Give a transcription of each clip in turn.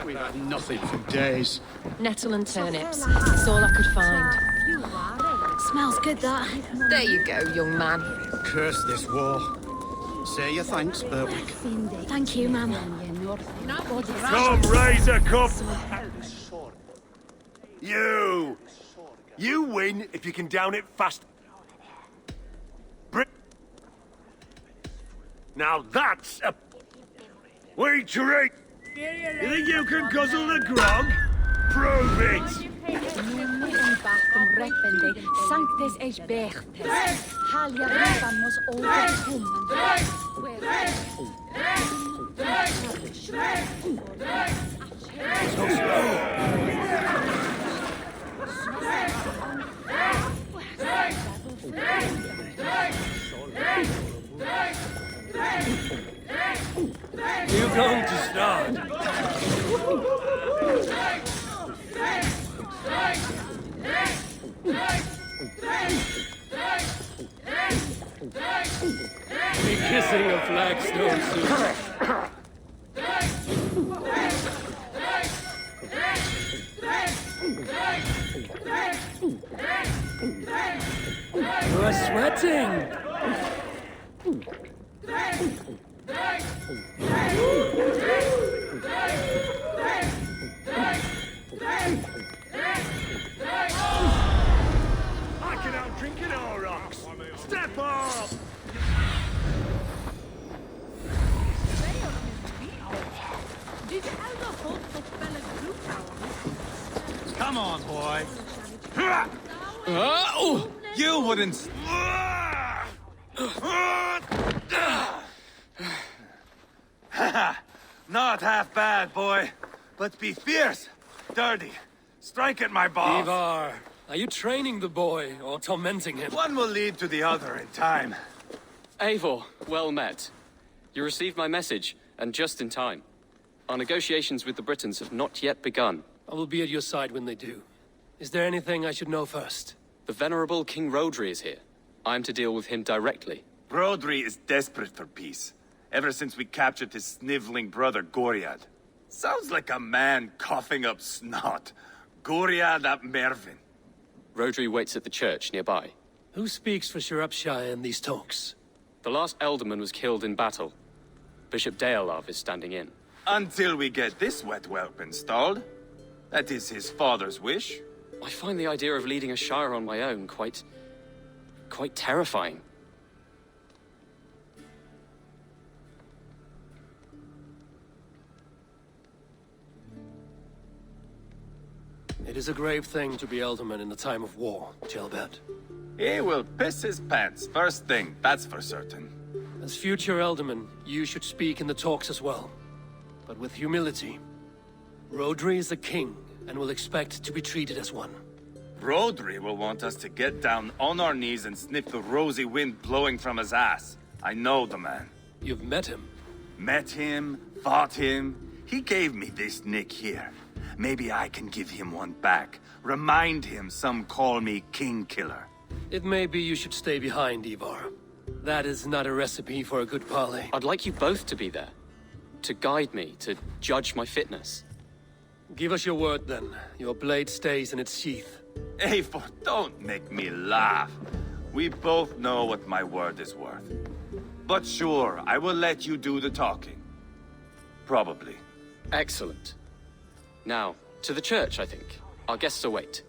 We've had nothing for days. Nettle and turnips. It's all I could find. Smells good, that. There you go, young man. Curse this war. Say your thanks, Berwick. Thank you, ma'am. Come, raise a cup! You! You win if you can down it fast. Now that's a... Wait, treat! You think you can guzzle the grog? Prove it! Sanctes eis berchtes. Halia vamos overkomen. You going to start? Be kissing a flagstone soon. You're sweating. I can out-drink in our rocks. Step up! Come on, boy. You wouldn't... Not half bad, boy. But be fierce, dirty. Strike at my balls. Ivar, are you training the boy or tormenting him? One will lead to the other in time. Eivor, well met. You received my message, and just in time. Our negotiations with the Britons have not yet begun. I will be at your side when they do. Is there anything I should know first? The venerable King Rodri is here. I am to deal with him directly. Rodri is desperate for peace. Ever since we captured his sniveling brother, Goriad. Sounds like a man coughing up snot. Goriad ap Mervin. Rodri waits at the church nearby. Who speaks for Shropshire in these talks? The last alderman was killed in battle. Bishop Deolav is standing in. Until we get this wet whelp installed. That is his father's wish. I find the idea of leading a shire on my own quite terrifying. It is a grave thing to be alderman in the time of war, Gelbert. He will piss his pants, first thing, that's for certain. As future alderman, you should speak in the talks as well. But with humility. Rodri is the king, and will expect to be treated as one. Rodri will want us to get down on our knees and sniff the rosy wind blowing from his ass. I know the man. You've met him? Met him, fought him. He gave me this nick here. Maybe I can give him one back. Remind him some call me King Killer. It may be you should stay behind, Ivar. That is not a recipe for a good parley. I'd like you both to be there. To guide me, to judge my fitness. Give us your word, then. Your blade stays in its sheath. Eivor, don't make me laugh. We both know what my word is worth. But sure, I will let you do the talking. Probably. Excellent. Now, to the church, I think. Our guests await.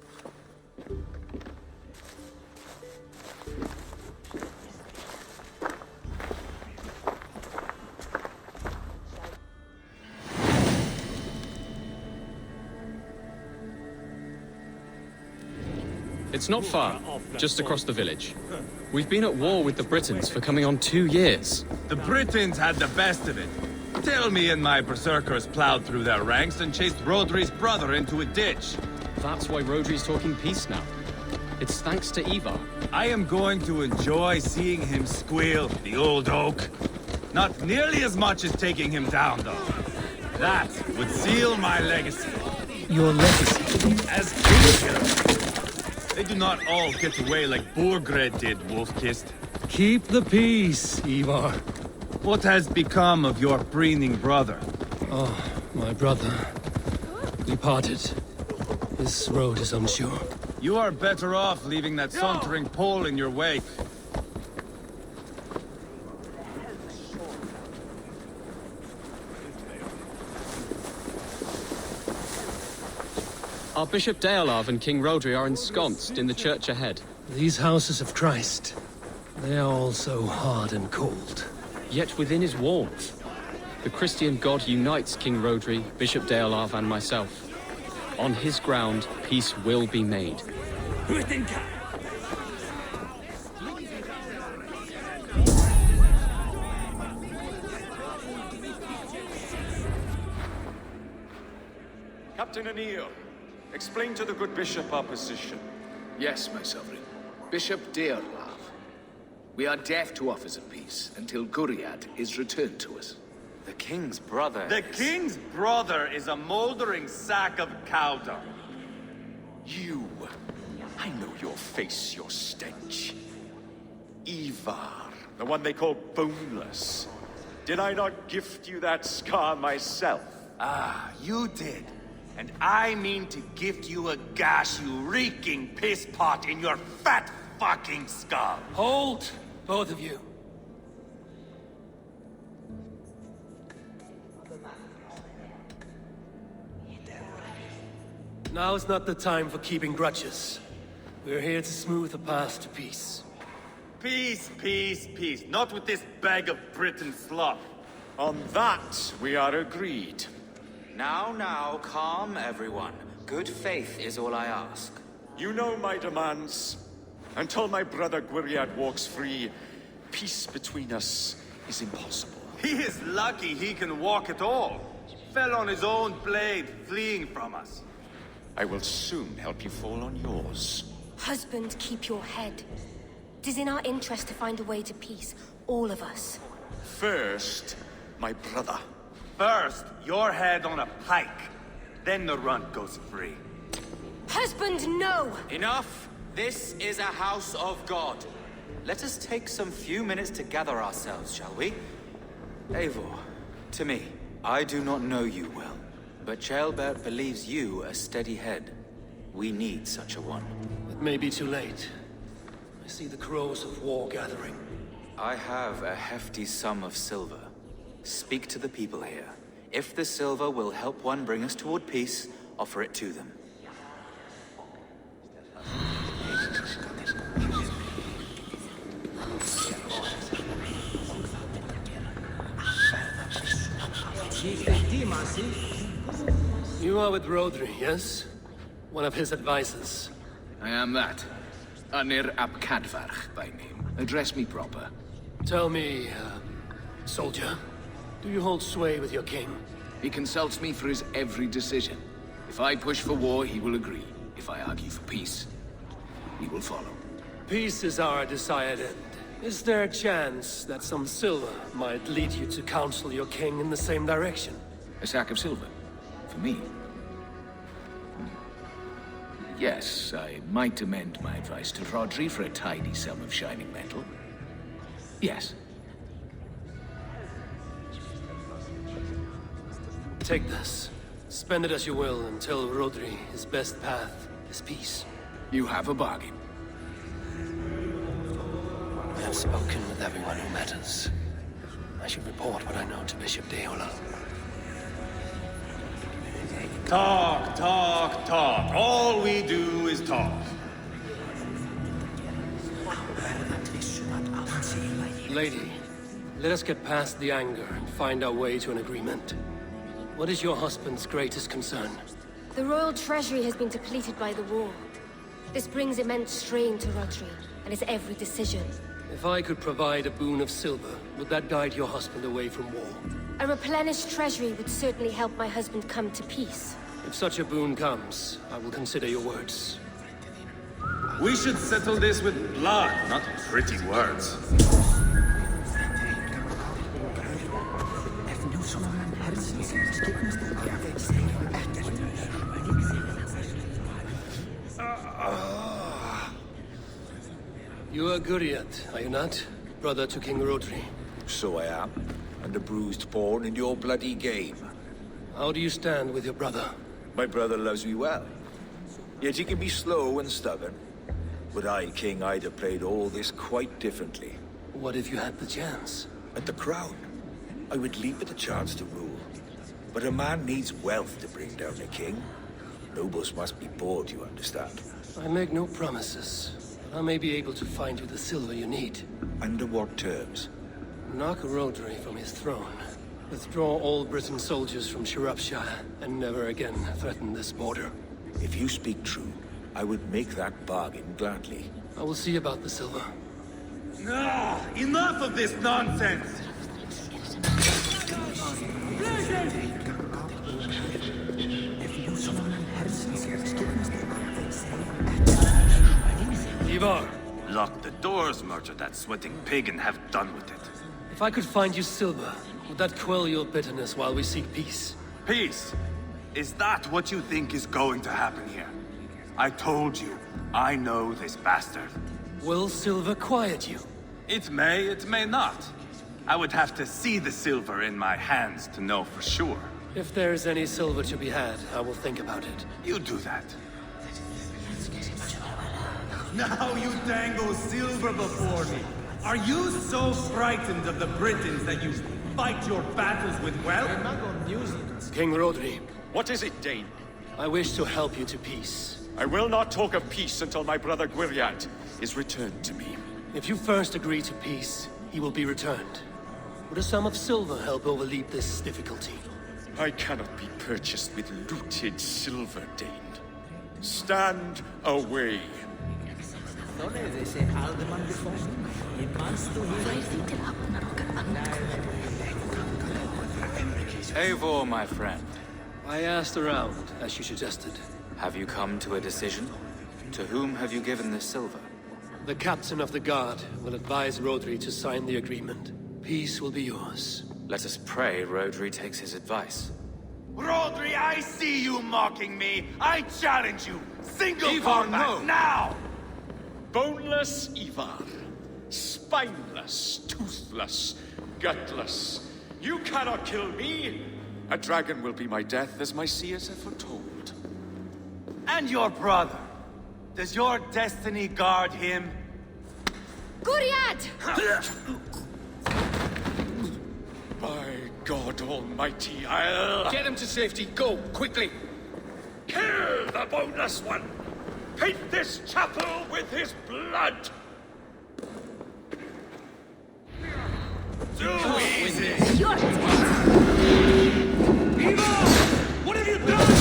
It's not far, just across the village. We've been at war with the Britons for coming on 2 years. The Britons had the best of it. Tell me and my berserkers plowed through their ranks and chased Rodri's brother into a ditch. That's why Rodri's talking peace now. It's thanks to Ivar. I am going to enjoy seeing him squeal, the old oak. Not nearly as much as taking him down, though. That would seal my legacy. Your legacy. As kingship. They do not all get away like Borgred did, Wolf-Kissed. Keep the peace, Ivar. What has become of your preening brother? Oh, my brother. We parted. This road is unsure. You are better off leaving that sauntering Pole in your wake. Our Bishop Deolav and King Rodri are ensconced in the church ahead. These houses of Christ, they are all so hard and cold. Yet within his walls, the Christian God unites King Rodri, Bishop Deolav, and myself. On his ground, peace will be made. Captain Anil, explain to the good bishop our position. Yes, my sovereign. Bishop Deolav. We are deaf to offers of peace until Guriad is returned to us. The king's brother. The king's brother is a moldering sack of cow dung. You. I know your face, your stench. Ivar, the one they call boneless. Did I not gift you that scar myself? Ah, you did. And I mean to gift you a gash, you reeking piss pot in your fat fucking skull. Hold, both of you. Now is not the time for keeping grudges. We're here to smooth the path to peace. Peace, peace, peace. Not with this bag of Britain fluff. On that, we are agreed. Now, calm everyone. Good faith is all I ask. You know my demands. Until my brother Gwiriad walks free, peace between us is impossible. He is lucky he can walk at all. Fell on his own blade, fleeing from us. I will soon help you fall on yours. Husband, keep your head. It is in our interest to find a way to peace, all of us. First, my brother. First, your head on a pike. Then the runt goes free. Husband, no! Enough! This is a house of God. Let us take some few minutes to gather ourselves, shall we? Eivor, to me, I do not know you well, but Ceolbert believes you a steady head. We need such a one. It may be too late. I see the crows of war gathering. I have a hefty sum of silver. Speak to the people here. If the silver will help one bring us toward peace, offer it to them. You are with Rodri, yes? One of his advisors. I am that. Anir ap Cadfarch by name. Address me proper. Tell me, soldier, do you hold sway with your king? He consults me for his every decision. If I push for war, he will agree. If I argue for peace, he will follow. Peace is our desired end. Is there a chance that some silver might lead you to counsel your king in the same direction? A sack of silver? For me? Yes, I might amend my advice to Rodri for a tidy sum of shining metal. Yes. Take this. Spend it as you will until Rodri, his best path is peace. You have a bargain. I have spoken with everyone who matters. I should report what I know to Bishop Deolav. Talk, talk, talk. All we do is talk. Lady, let us get past the anger and find our way to an agreement. What is your husband's greatest concern? The royal treasury has been depleted by the war. This brings immense strain to Rodri and his every decision. If I could provide a boon of silver, would that guide your husband away from war? A replenished treasury would certainly help my husband come to peace. If such a boon comes, I will consider your words. We should settle this with blood, not pretty words. You are Guriat, are you not? Brother to King Rodri. So I am, and a bruised pawn in your bloody game. How do you stand with your brother? My brother loves me well. Yet he can be slow and stubborn. Were I king, I'd have played all this quite differently. What if you had the chance? At the crown, I would leap at the chance to rule. But a man needs wealth to bring down a king. Nobles must be bought, you understand. I make no promises, but I may be able to find you the silver you need. Under what terms? Knock Rodri from his throne. Withdraw all Britain soldiers from Shropshire, and never again threaten this border. If you speak true, I would make that bargain gladly. I will see about the silver. Ah, enough of this nonsense! Ivar! Lock the doors, murder that sweating pig, and have done with it. If I could find you silver, would that quell your bitterness while we seek peace? Peace? Is that what you think is going to happen here? I told you, I know this bastard. Will silver quiet you? It may not. I would have to see the silver in my hands to know for sure. If there's any silver to be had, I will think about it. You do that. Now you dangle silver before me. Are you so frightened of the Britons that you fight your battles with wealth? King Rodri. What is it, Dane? I wish to help you to peace. I will not talk of peace until my brother Gwiriat is returned to me. If you first agree to peace, he will be returned. Would a sum of silver help overleap this difficulty? I cannot be purchased with looted silver, Dane. Stand away. Eivor, my friend. I asked around, as you suggested. Have you come to a decision? To whom have you given this silver? The captain of the guard will advise Rodri to sign the agreement. Peace will be yours. Let us pray Rodri takes his advice. Rodri, I see you mocking me. I challenge you. Single Ivar, combat no. now! Boneless Ivar. Spineless, toothless, gutless. You cannot kill me. A dragon will be my death, as my seers have foretold. And your brother. Does your destiny guard him? Guriad! By God Almighty, I'll... Get him to safety, go, quickly! Kill the boneless one! Paint this chapel with his blood! Too easy! You're What have you done?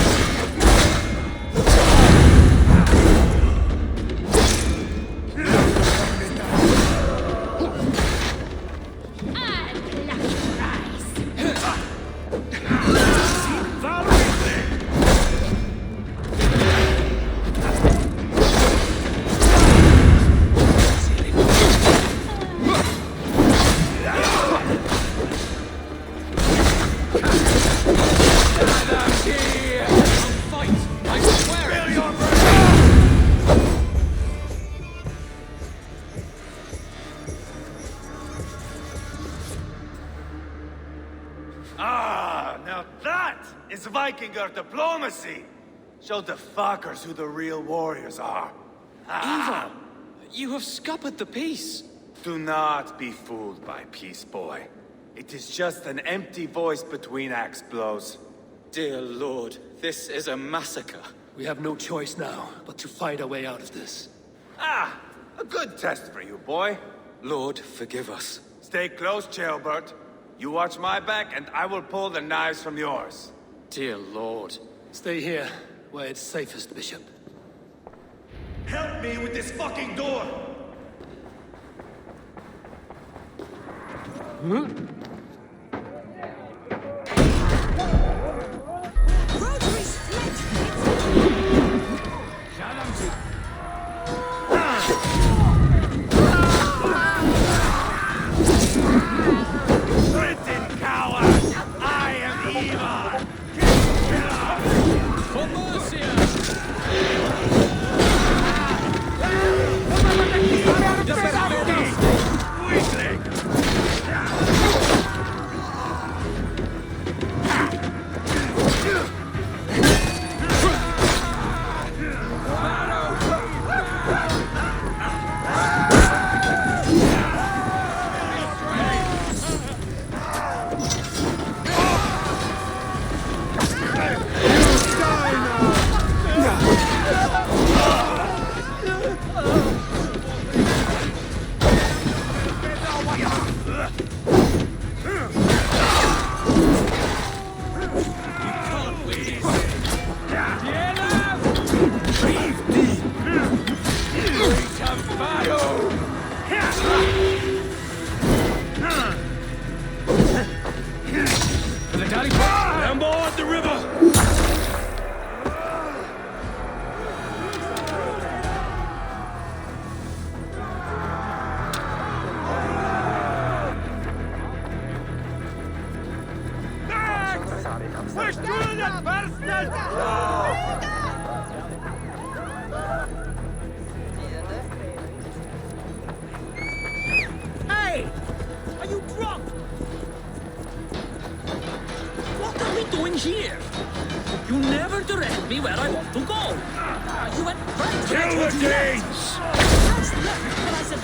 Vikinger diplomacy! Show the fuckers who the real warriors are. Ivar! You have scuppered the peace! Do not be fooled by peace, boy. It is just an empty voice between axe blows. Dear Lord, this is a massacre. We have no choice now, but to fight our way out of this. Ah! A good test for you, boy. Lord, forgive us. Stay close, Chaelbert. You watch my back, and I will pull the knives from yours. Dear Lord. Stay here, where it's safest, Bishop. Help me with this fucking door! Britain coward! I am Ivar! For Mercia! taken me where I want to go. You went right. Kill the Danes! That's left, but I said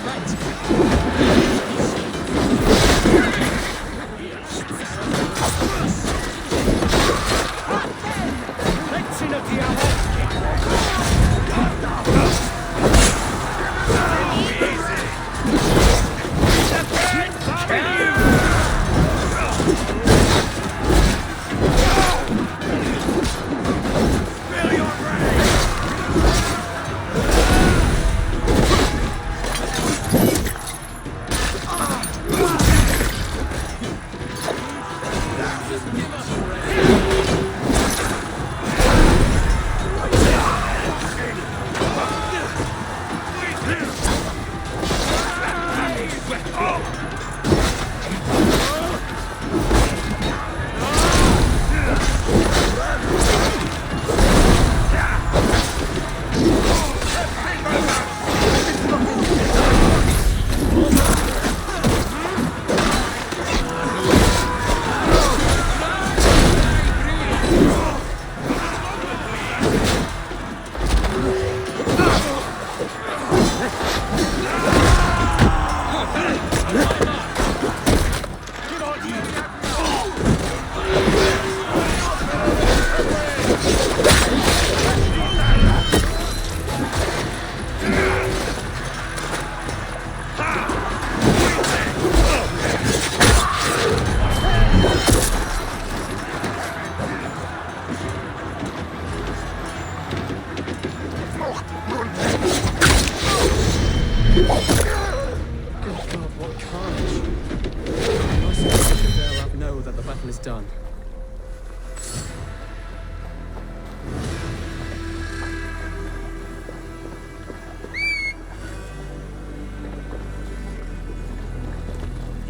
done.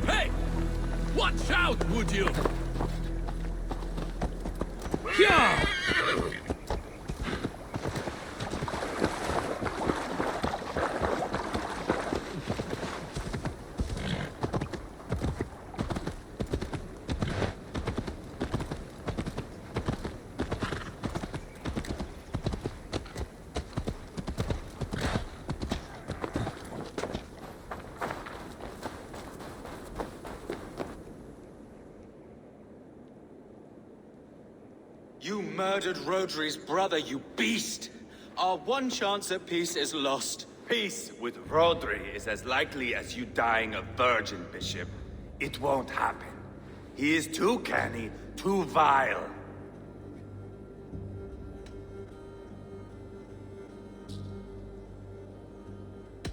Hey! Watch out, would you? Yeah! You murdered Rodri's brother, you beast! Our one chance at peace is lost. Peace with Rodri is as likely as you dying a virgin, Bishop. It won't happen. He is too canny, too vile.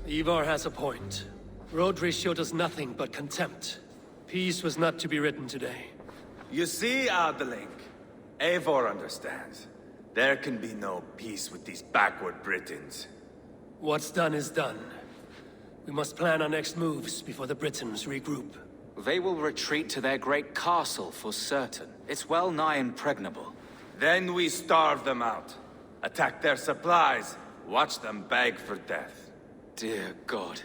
Ivar has a point. Rodri showed us nothing but contempt. Peace was not to be written today. You see, Adeling, Eivor understands. There can be no peace with these backward Britons. What's done is done. We must plan our next moves before the Britons regroup. They will retreat to their great castle for certain. It's well nigh impregnable. Then we starve them out. Attack their supplies. Watch them beg for death. Dear God.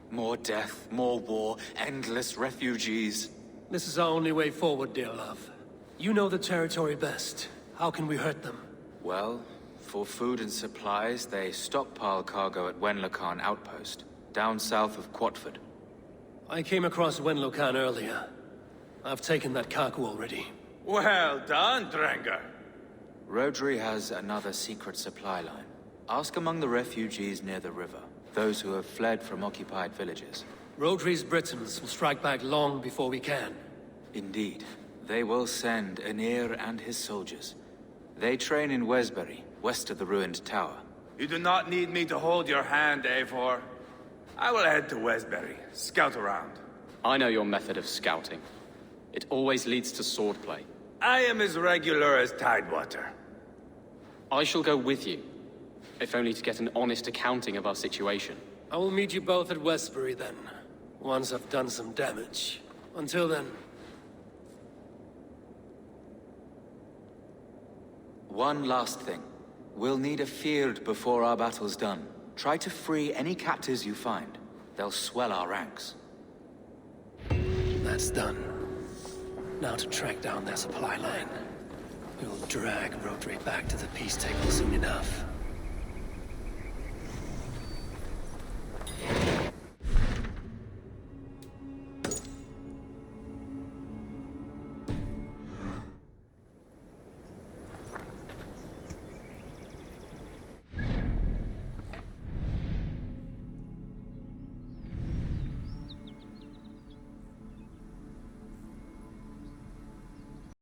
More death, more war, endless refugees. This is our only way forward, dear love. You know the territory best. How can we hurt them? Well, for food and supplies, they stockpile cargo at Wenlocan Outpost, down south of Quatford. I came across Wenlocan earlier. I've taken that cargo already. Well done, Drengar. Rodri has another secret supply line. Ask among the refugees near the river, those who have fled from occupied villages. Rodri's Britons will strike back long before we can. Indeed. They will send Aenir and his soldiers. They train in Wesbury, west of the ruined tower. You do not need me to hold your hand, Eivor. I will head to Wesbury, scout around. I know your method of scouting. It always leads to swordplay. I am as regular as Tidewater. I shall go with you, if only to get an honest accounting of our situation. I will meet you both at Westbury then, once I've done some damage. Until then... One last thing. We'll need a field before our battle's done. Try to free any captives you find. They'll swell our ranks. That's done. Now to track down their supply line. We'll drag Rodri back to the peace table soon enough.